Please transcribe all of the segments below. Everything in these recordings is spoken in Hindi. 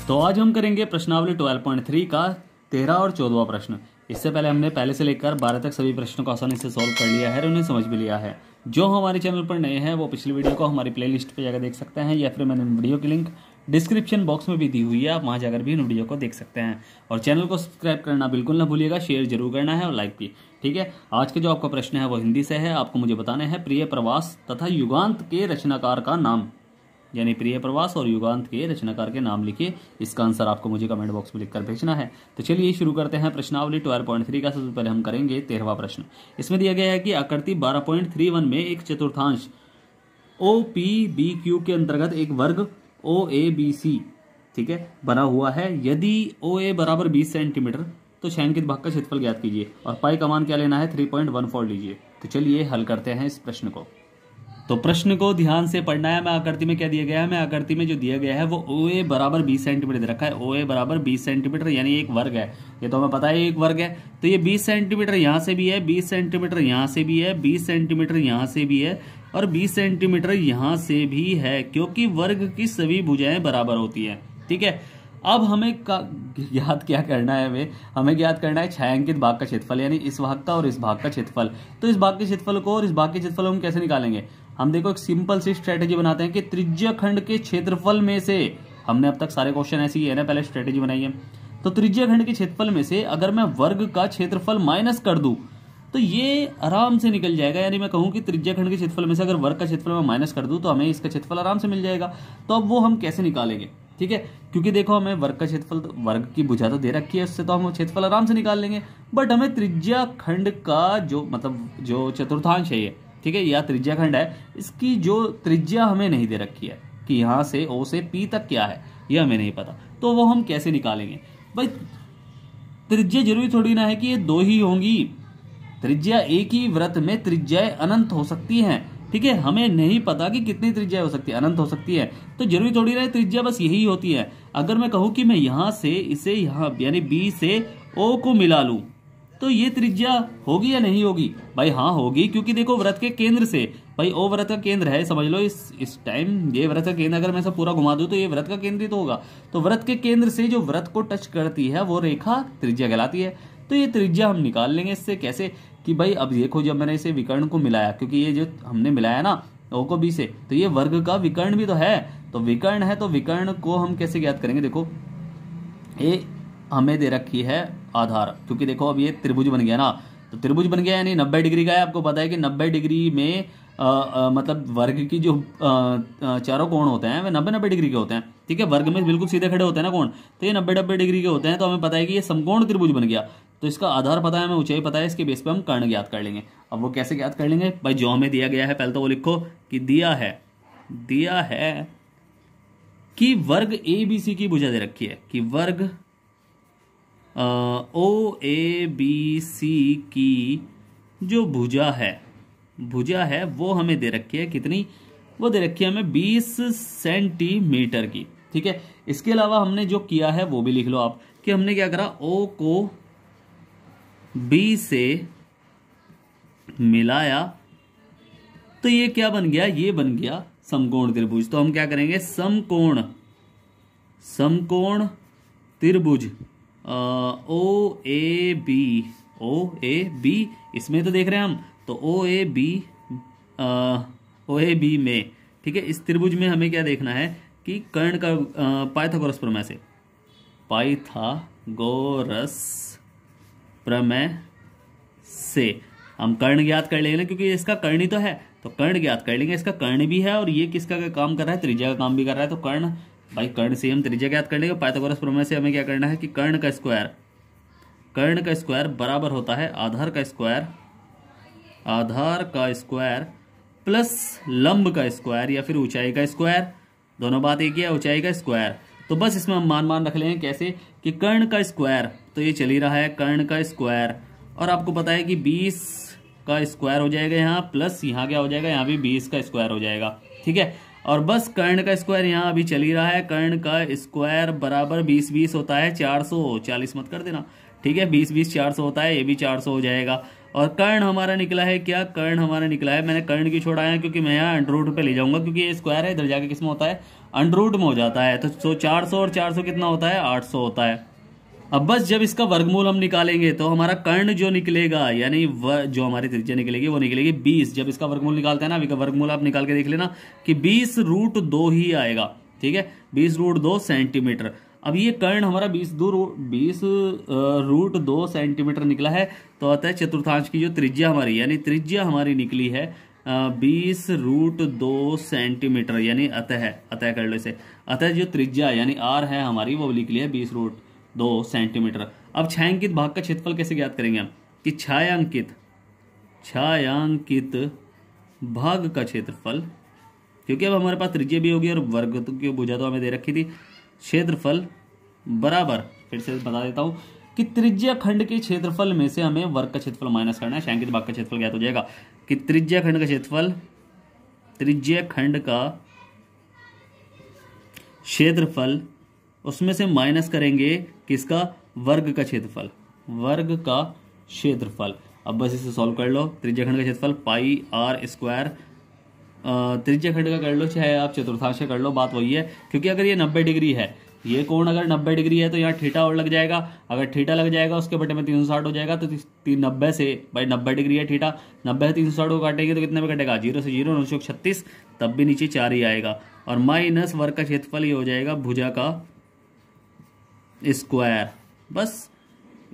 तो आज हम करेंगे प्रश्नावली 12.3 का 13 और 14वां प्रश्न। इससे पहले हमने पहले से लेकर 12 तक सभी प्रश्नों को आसानी से सॉल्व कर लिया है और उन्हें समझ भी लिया है। जो हमारे चैनल पर नए हैं वो पिछली वीडियो को हमारी प्लेलिस्ट पे जाकर देख सकते हैं, या फिर मैंने वीडियो की लिंक डिस्क्रिप्शन बॉक्स में भी दी हुई है, आप वहां जाकर भी इन वीडियो को देख सकते हैं। और चैनल को सब्सक्राइब करना बिल्कुल ना भूलिएगा, शेयर जरूर करना है और लाइक भी। ठीक है, आज के जो आपका प्रश्न है वो हिंदी से है। आपको मुझे बताना है प्रिय प्रवास तथा युगांत के रचनाकार का नाम, यानी प्रिय प्रवास और युगांत के रचनाकार के नाम लिखिए। इसका आंसर आपको मुझे कमेंट बॉक्स में लिखकर भेजना है। तो चलिए शुरू करते हैं प्रश्नावली 12.3 का। सबसे पहले हम करेंगे 13वां प्रश्न। इसमें दिया गया है कि आकृति 12.31 में एक चतुर्थांश OPBQ के अंतर्गत एक वर्ग OABC, ठीक है, बना हुआ है। यदि OA बराबर 20 सेंटीमीटर तो छायांकित भाग का क्षेत्रफल ज्ञात कीजिए और पाई का मान क्या लेना है, 3.14 लीजिए। तो चलिए हल करते हैं इस प्रश्न को। तो प्रश्न को ध्यान से पढ़ना है। मैं आकृति में क्या दिया गया है, मैं आकृति में जो दिया गया है वो OA बराबर 20 सेंटीमीटर दे रखा है। OA बराबर 20 सेंटीमीटर यानी एक वर्ग है, ये तो हमें पता है एक वर्ग है। तो ये 20 सेंटीमीटर यहाँ से भी है, 20 सेंटीमीटर यहाँ से भी है, 20 सेंटीमीटर यहाँ से भी है और 20 सेंटीमीटर यहाँ से भी है, क्योंकि वर्ग की सभी भुजाएं बराबर होती है। ठीक है, अब हमें याद क्या करना है, हमें ज्ञात करना है छायांकित भाग का क्षेत्रफल, यानी इस भाग का और इस भाग का क्षेत्रफल। तो इस भाग के क्षेत्रफल को और इस भाग के क्षेत्रफल हम कैसे निकालेंगे, हम देखो एक सिंपल सी स्ट्रेटेजी बनाते हैं कि त्रिज्या खंड के क्षेत्रफल में से, हमने अब तक सारे क्वेश्चन ऐसे ही है ना, पहले स्ट्रेटेजी बनाई है। तो त्रिज्या खंड के क्षेत्रफल में से अगर मैं वर्ग का क्षेत्रफल माइनस कर दूं तो ये आराम से निकल जाएगा। यानी मैं कहूं कि त्रिज्या खंड के क्षेत्रफल में से अगर वर्ग का क्षेत्रफल मैं माइनस कर दूं तो हमें इसका क्षेत्रफल आराम से मिल जाएगा। तो अब वो हम कैसे निकालेंगे, ठीक है, क्योंकि देखो हमें वर्ग का क्षेत्रफल, वर्ग की भुजा तो दे रखी है, उससे तो हम क्षेत्रफल आराम से निकाल लेंगे। बट हमें त्रिज्या खंड का जो मतलब जो चतुर्थांश है ये, ठीक है, या त्रिज्या खंड है, इसकी जो त्रिज्या हमें नहीं दे रखी है कि यहां से O से P तक क्या है, ये हमें नहीं पता। तो वो हम कैसे निकालेंगे भाई, त्रिज्या जरूरी थोड़ी ना है कि ये दो ही होंगी। त्रिज्या एक ही वृत्त में त्रिज्याएं अनंत हो सकती हैं। ठीक है, हमें नहीं पता कि कितनी त्रिज्या हो सकती है, अनंत हो सकती है। तो जरूरी थोड़ी ना त्रिज्या बस यही होती है। अगर मैं कहूं कि मैं यहां से इसे यहां यानी B से O को मिला लूं तो ये त्रिज्या होगी या नहीं होगी, भाई हाँ होगी, क्योंकि देखो वृत्त के केंद्र से, भाई O वृत्त का केंद्र है, समझ लो इस टाइम ये वृत्त का केंद्र, अगर मैं सब पूरा घुमा दूं तो ये वृत्त का केंद्र ही तो होगा। तो वृत्त के केंद्र से जो वृत्त को टच करती है वो रेखा त्रिज्या कहलाती है। तो ये त्रिज्या हम निकाल लेंगे इससे। कैसे कि भाई अब देखो, जब मैंने इसे विकर्ण को मिलाया, क्योंकि ये जो हमने मिलाया ना O को B से, तो ये वर्ग का विकर्ण भी तो है। तो विकर्ण है, तो विकर्ण को हम कैसे ज्ञात करेंगे, देखो ये हमें दे रखी है आधार, क्योंकि देखो अब ये त्रिभुज बन गया ना, तो त्रिभुज बन गया यानी 90 डिग्री का है। आपको पता है कि 90 डिग्री में मतलब वर्ग की जो चारों कोण होते हैं वे 90-90 डिग्री के होते हैं। ठीक है, वर्ग में बिल्कुल सीधे खड़े होते हैं ना कोण, तो ये 90-90 डिग्री के होते हैं। तो हमें पता है कि ये समकोण त्रिभुज बन गया। तो इसका आधार पता है, हमें ऊंचाई पता है, इसके बेस पे हम कर्ण ज्ञात कर लेंगे। अब वो कैसे ज्ञात कर लेंगे भाई, जो हमें दिया गया है पहले तो वो लिखो कि दिया है कि वर्ग ABC की भुजा दे रखी है, कि वर्ग OABC की जो भुजा है वो हमें दे रखी है कितनी, वो दे रखी है हमें 20 सेंटीमीटर की। ठीक है, इसके अलावा हमने जो किया है वो भी लिख लो आप, कि हमने क्या करा, O को B से मिलाया तो ये क्या बन गया, ये बन गया समकोण त्रिभुज। तो हम क्या करेंगे, समकोण त्रिभुज OAB, इसमें तो देख रहे हैं हम, तो OAB में, ठीक है, इस त्रिभुज में हमें क्या देखना है कि कर्ण का पाइथागोरस प्रमेय से हम कर्ण ज्ञात कर लेंगे, क्योंकि इसका कर्णी तो है, तो कर्ण ज्ञात कर लेंगे। इसका कर्ण भी है और ये किसका काम कर रहा है, त्रिज्या का काम भी कर रहा है। तो कर्ण, भाई कर्ण से हम त्रिज्या ज्ञात कर लेंगे। पाइथागोरस प्रमेय से हमें क्या करना है कि कर्ण का स्क्वायर बराबर होता है आधार का स्क्वायर प्लस लंब का स्क्वायर या फिर ऊंचाई का स्क्वायर, दोनों बात एक ही है, ऊंचाई का स्क्वायर। तो बस इसमें हम मान रख लेंगे कैसे कि कर्ण का स्क्वायर, तो ये चल ही रहा है कर्ण का स्क्वायर, और आपको पता है कि 20 का स्क्वायर हो जाएगा यहाँ, प्लस यहाँ क्या हो जाएगा, यहाँ भी 20 का स्क्वायर हो जाएगा। ठीक है, और बस कर्ण का स्क्वायर यहाँ अभी चल ही रहा है, कर्ण का स्क्वायर बराबर 20-20 होता है 400, 40 मत कर देना। ठीक है, 20-20 400 होता है, ये भी 400 हो जाएगा। और कर्ण हमारा निकला है क्या, कर्ण हमारा निकला है, मैंने कर्ण की छोड़ाया क्योंकि मैं यहाँ अंडर रूट पे ले जाऊंगा, क्योंकि ये स्क्वायर है, इधर जाके किस में होता है, अंडर रूट में हो जाता है। तो 400 और 400 कितना होता है, 800 होता है। अब बस जब इसका वर्गमूल हम निकालेंगे तो हमारा कर्ण जो निकलेगा, यानी जो हमारी त्रिज्या निकलेगी वो निकलेगी 20। जब इसका वर्गमूल निकालते हैं ना, अभी का वर्गमूल आप निकाल के देख लेना कि 20√2 ही आएगा, ठीक है, 20√2 सेंटीमीटर। अब ये कर्ण हमारा 20√2 सेंटीमीटर निकला है, तो अतः चतुर्थांश की जो त्रिज्या हमारी, यानी त्रिज्या हमारी निकली है 20√2 सेंटीमीटर, यानी अतः कर लो इसे, अतः जो त्रिज्या यानी आर है हमारी वो निकली है 20√2 सेंटीमीटर। अब छायांकित भाग का क्षेत्रफल कैसे ज्ञात करेंगे हम, कि छायांकित भाग का क्षेत्रफल, क्योंकि अब हमारे पास त्रिज्या भी होगी और वर्ग की भुजा तो हमें दे रखी थी, क्षेत्रफल बराबर, फिर से बता देता हूं कि त्रिज्या खंड के क्षेत्रफल में से हमें वर्ग का क्षेत्रफल माइनस करना है, छायांकित भाग का क्षेत्रफल ज्ञात हो जाएगा कि त्रिज्या खंड का क्षेत्रफल उसमें से माइनस करेंगे किसका, वर्ग का क्षेत्रफल, अब बस इसे सॉल्व कर लो। त्रिज्या खंड का क्षेत्रफल पाई आर स्क्वायर, त्रिज्या खंड का कर लो चाहे आप चतुर्थांश का कर लो, बात वही है, क्योंकि अगर ये 90 डिग्री है, ये कोण अगर 90 डिग्री है तो यहाँ थीटा और लग जाएगा, अगर थीटा लग जाएगा उसके बटे में 360 हो जाएगा, तो 90 से, भाई 90 डिग्री है थीटा, 90 से 360 को काटेंगे तो कितने में कटेगा, 0 से 0, 9 36, तब भी नीचे 4 ही आएगा, और माइनस वर्ग का क्षेत्रफल ये हो जाएगा भुजा का स्क्वायर। बस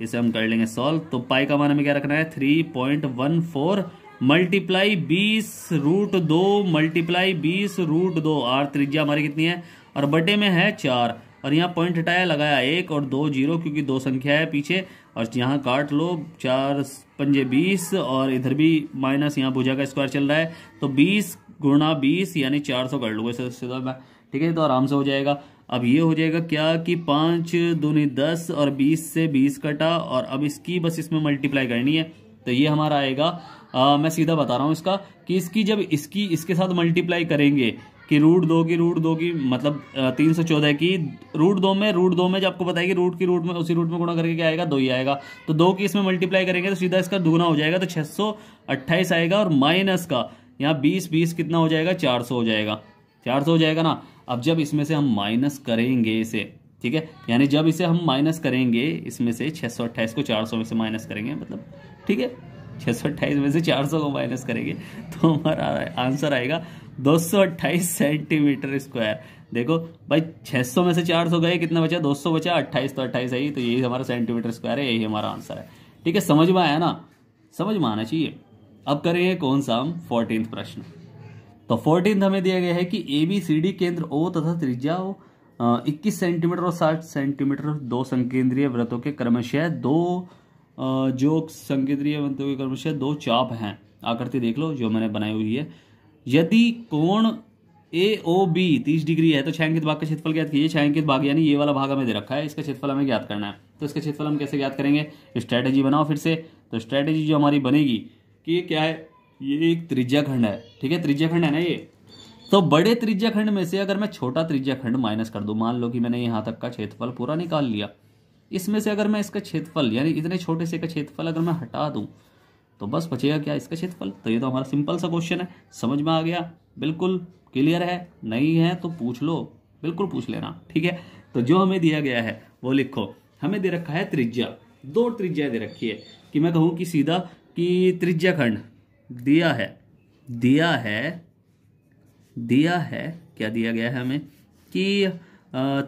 इसे हम कर लेंगे सॉल्व। तो पाई का मान हमें क्या रखना है, 3.14 मल्टीप्लाई 20√2 मल्टीप्लाई 20√2, आर त्रिज्या हमारी कितनी है, और बटे में है 4, और यहाँ पॉइंट हटाया, लगाया 1 और 2 0, क्योंकि 2 संख्या है पीछे, और यहाँ काट लो, 4 पंजे 20, और इधर भी माइनस, यहाँ भुजा का स्क्वायर चल रहा है, तो 20 गुणा 20 यानी 400 कर लो सीधा, ठीक है, तो आराम से हो जाएगा। अब ये हो जाएगा क्या कि 5 दूनी 10 और 20 से 20 कटा, और अब इसकी बस इसमें मल्टीप्लाई करनी है, तो ये हमारा आएगा, मैं सीधा बता रहा हूँ इसका, कि इसकी जब इसके साथ मल्टीप्लाई करेंगे कि √2 की मतलब 314 की √2 में, जब आपको पता है कि रूट में उसी रूट में गुणा करके क्या आएगा, 2 ही आएगा, तो 2 की इसमें मल्टीप्लाई करेंगे तो सीधा इसका दुगुना हो जाएगा, तो 628 आएगा, और माइनस का यहाँ 20 कितना हो जाएगा, 400 हो जाएगा, 400 हो जाएगा ना। अब जब इसमें से हम माइनस करेंगे इसे, ठीक है, यानी जब इसे हम माइनस करेंगे इसमें से 628 को 400 में से माइनस करेंगे, मतलब ठीक है, 628 में से 400 को माइनस करेंगे तो हमारा आंसर आएगा 228 सेंटीमीटर स्क्वायर। देखो भाई 600 में से 400 गए, कितना बचा, 200 बचा, 28 तो 28 है ही, तो यही हमारा सेंटीमीटर स्क्वायर है, यही हमारा आंसर है, ठीक है, समझ में आया ना, समझ में आना चाहिए। अब करेंगे कौन सा हम 14th प्रश्न। तो 14th हमें दिया गया है कि ABCD केंद्र O तथा त्रिज्या 21 सेंटीमीटर और 60 सेंटीमीटर, दो संकेंद्रीय वृत्तों के क्रमशः दो चाप हैं। आकृति देख लो जो मैंने बनाई हुई है। यदि कोण AOB 30 डिग्री है तो छायांकित भाग का क्षेत्रफल ज्ञात कीजिए। छायांकित भाग यानी ये वाला भाग हमें दे रखा है, इसका क्षेत्रफल हमें ज्ञात करना है। तो इसका क्षेत्रफल हम कैसे ज्ञात करेंगे, स्ट्रेटेजी बनाओ फिर से। तो स्ट्रेटेजी जो हमारी बनेगी कि ये क्या है, ये एक त्रिज्या खंड है, ठीक है, त्रिज्या खंड है ना ये। तो बड़े त्रिज्या खंड में से अगर मैं छोटा त्रिज्या खंड माइनस कर दूं, मान लो कि मैंने यहां तक का क्षेत्रफल पूरा निकाल लिया, इसमें से अगर मैं इसका क्षेत्रफल यानी इतने छोटे से का क्षेत्रफल अगर मैं हटा दूं तो बस बचेगा क्या, इसका क्षेत्रफल। तो ये तो हमारा सिंपल सा क्वेश्चन है, समझ में आ गया, बिल्कुल क्लियर है। नहीं है तो पूछ लो, बिल्कुल पूछ लेना, ठीक है। तो जो हमें दिया गया है वो लिखो। हमें दे रखा है त्रिज्या, दो त्रिज्या दे रखी है कि मैं कहूं कि सीधा कि त्रिज्या खंड दिया है क्या दिया गया है हमें कि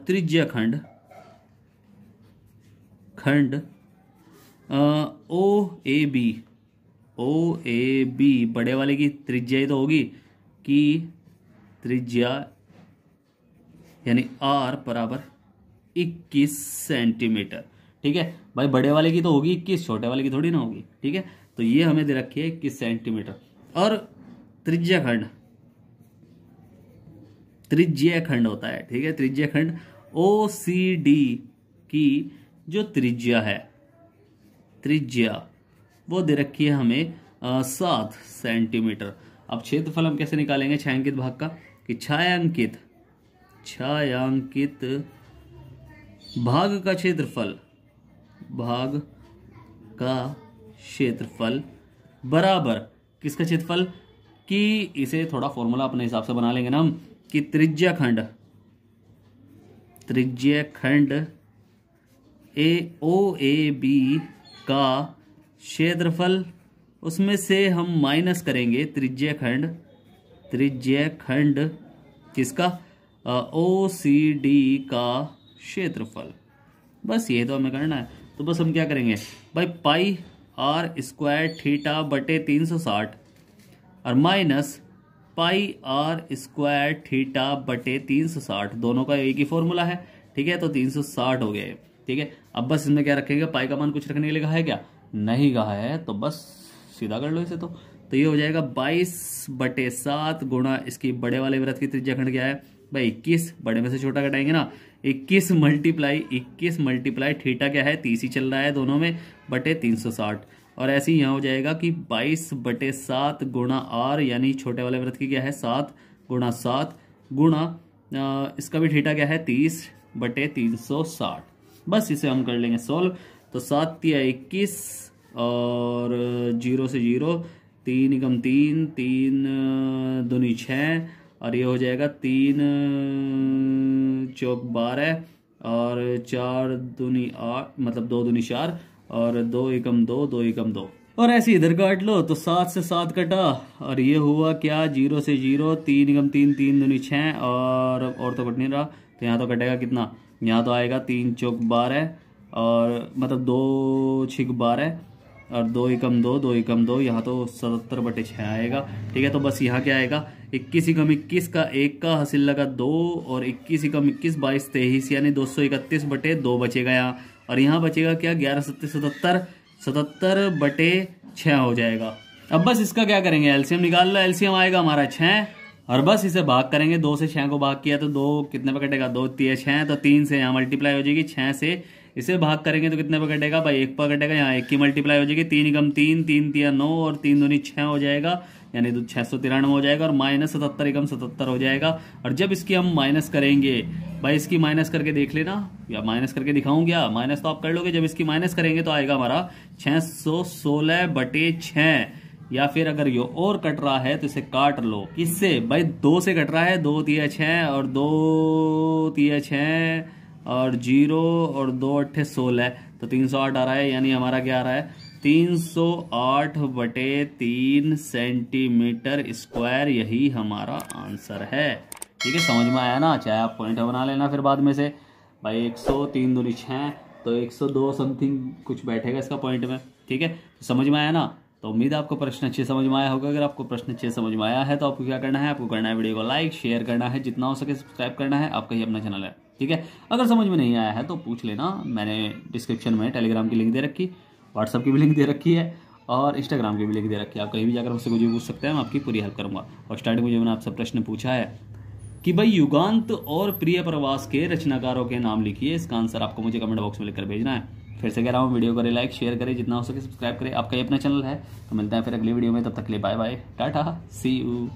त्रिज्या खंड OAB बड़े वाले की त्रिज्या ही तो होगी कि त्रिज्या यानी R बराबर 21 सेंटीमीटर, ठीक है भाई। बड़े वाले की तो होगी 21, छोटे वाले की थोड़ी ना होगी, ठीक है। तो ये हमें दे रखी है 21 सेंटीमीटर। और त्रिज्या खंड होता है, ठीक है, त्रिज्या खंड OCD की जो त्रिज्या वो दे रखी है हमें 7 सेंटीमीटर। अब क्षेत्रफल हम कैसे निकालेंगे छायांकित भाग का, कि छायांकित भाग का क्षेत्रफल बराबर किसका क्षेत्रफल, कि इसे थोड़ा फॉर्मूला अपने हिसाब से बना लेंगे ना हम, कि त्रिज्या खंड ओ ए बी का क्षेत्रफल, उसमें से हम माइनस करेंगे त्रिज्या खंड किसका, ओ सी डी का क्षेत्रफल। बस ये तो हमें करना है। तो बस हम क्या करेंगे भाई, पाई आर स्क्वायर थीटा बटे 360 और minus pi R square theta बटे 360, दोनों का एक ही फॉर्मूला है, ठीक है। तो 360 हो गए, ठीक है। अब बस इसमें क्या रखेंगे, पाई का मान कुछ रखने के लिए कहा है क्या, नहीं कहा है, तो बस सीधा कर लो इसे। तो ये हो जाएगा 22/7 गुणा इसकी बड़े वाले वृत्त की त्रिज्या खंड क्या है भाई 21, बड़े में से छोटा घटाएंगे ना, 21 मल्टीप्लाई थीटा क्या है 30 ही चल रहा है दोनों में, बटे 360। और ऐसे ही यहाँ हो जाएगा कि 22/7 गुणा आर, यानी छोटे वाले वृत्त की क्या है 7 गुणा इसका भी थीटा क्या है 30/360। बस इसे हम कर लेंगे सोल्व। तो 7 × 21 और 0 से 0, 3 × 3, 3 दूनी 6 और ये हो जाएगा 3 चौक 12 और 4 दूनी 8, मतलब 2 दूनी 4 और 2 एकम 2, 2 एकम 2 और ऐसे इधर काट लो। तो 7 से 7 कटा और ये हुआ क्या 0 से 0, 3 × 3, 3 दूनी 6 और तो कट नहीं रहा, तो यहाँ तो कटेगा कितना, यहाँ तो आएगा 3 चौक 12 और मतलब 2 6 12 और 2 एकम 2, 2 एकम 2, यहाँ तो 77/6 आएगा, ठीक है। तो बस यहाँ क्या आएगा 21 × 21 का 1 का हासिल लगा 2 और 21 × 21 22 23, यानी 231/2 बचेगा यहाँ। और यहाँ बचेगा क्या 11 77 77/6 हो जाएगा। अब बस इसका क्या करेंगे, एलसीएम निकाल लो। एलसीएम आएगा हमारा 6 और बस इसे भाग करेंगे, 2 से 6 को भाग किया तो 2 कितने पे कटेगा, 2 3 6, तो 3 से यहाँ मल्टीप्लाई हो जाएगी, 6 से इसे भाग करेंगे तो कितने पे कटेगा भाई 1 पर कटेगा, यहाँ 1 की मल्टीप्लाई हो जाएगी, 3 × 3, 3 × 9 और 3 दूनी 6 हो जाएगा, यानी 693 हो जाएगा और माइनस 77 × 77 हो जाएगा। और जब इसकी हम माइनस करेंगे भाई, इसकी माइनस करके देख लेना या माइनस करके दिखाऊं क्या, माइनस तो आप कर लोगे, जब इसकी माइनस करेंगे तो आएगा हमारा 616/6, या फिर अगर ये और कट रहा है तो इसे काट लो, किससे भाई 2 से कट रहा है, 2 × 6 और 2 × 6 और 0 और 2 × 8 16, तो 308 आ रहा है, यानी हमारा क्या आ रहा है 308/3 सेंटीमीटर स्क्वायर, यही हमारा आंसर है, ठीक है। समझ में आया ना, चाहे आप पॉइंट बना लेना फिर बाद में से भाई 103 दूनी 6, तो 102 समथिंग कुछ बैठेगा इसका पॉइंट में, ठीक है। तो समझ में आया ना, तो उम्मीद है आपको प्रश्न अच्छे समझ में आया होगा। अगर आपको प्रश्न अच्छे समझ में आया है तो आपको क्या करना है, आपको करना है वीडियो को लाइक शेयर करना है, जितना हो सके सब्सक्राइब करना है, आपका ही अपना चैनल है, ठीक है। अगर समझ में नहीं आया है तो पूछ लेना, मैंने डिस्क्रिप्शन में टेलीग्राम की लिंक दे रखी, व्हाट्सअप की भी लिंक दे रखी है और इंस्टाग्राम की भी लिंक दे रखी है, आप कहीं भी जाकर मुझसे कुछ भी पूछ सकते हैं, मैं आपकी पूरी हेल्प करूंगा। और स्टार्टिंग में जो मैंने आपसे प्रश्न पूछा है कि भाई युगांत और प्रिय प्रवास के रचनाकारों के नाम लिखिए, इसका आंसर आपको मुझे कमेंट बॉक्स में लिखकर भेजना है। फिर से कह रहा हूँ, वीडियो करें लाइक शेयर करें, जितना हो सके सब्सक्राइब करें, आपका ये अपना चैनल है। तो मिलते हैं फिर अगली वीडियो में, तब तक के लिए bye bye tata see you.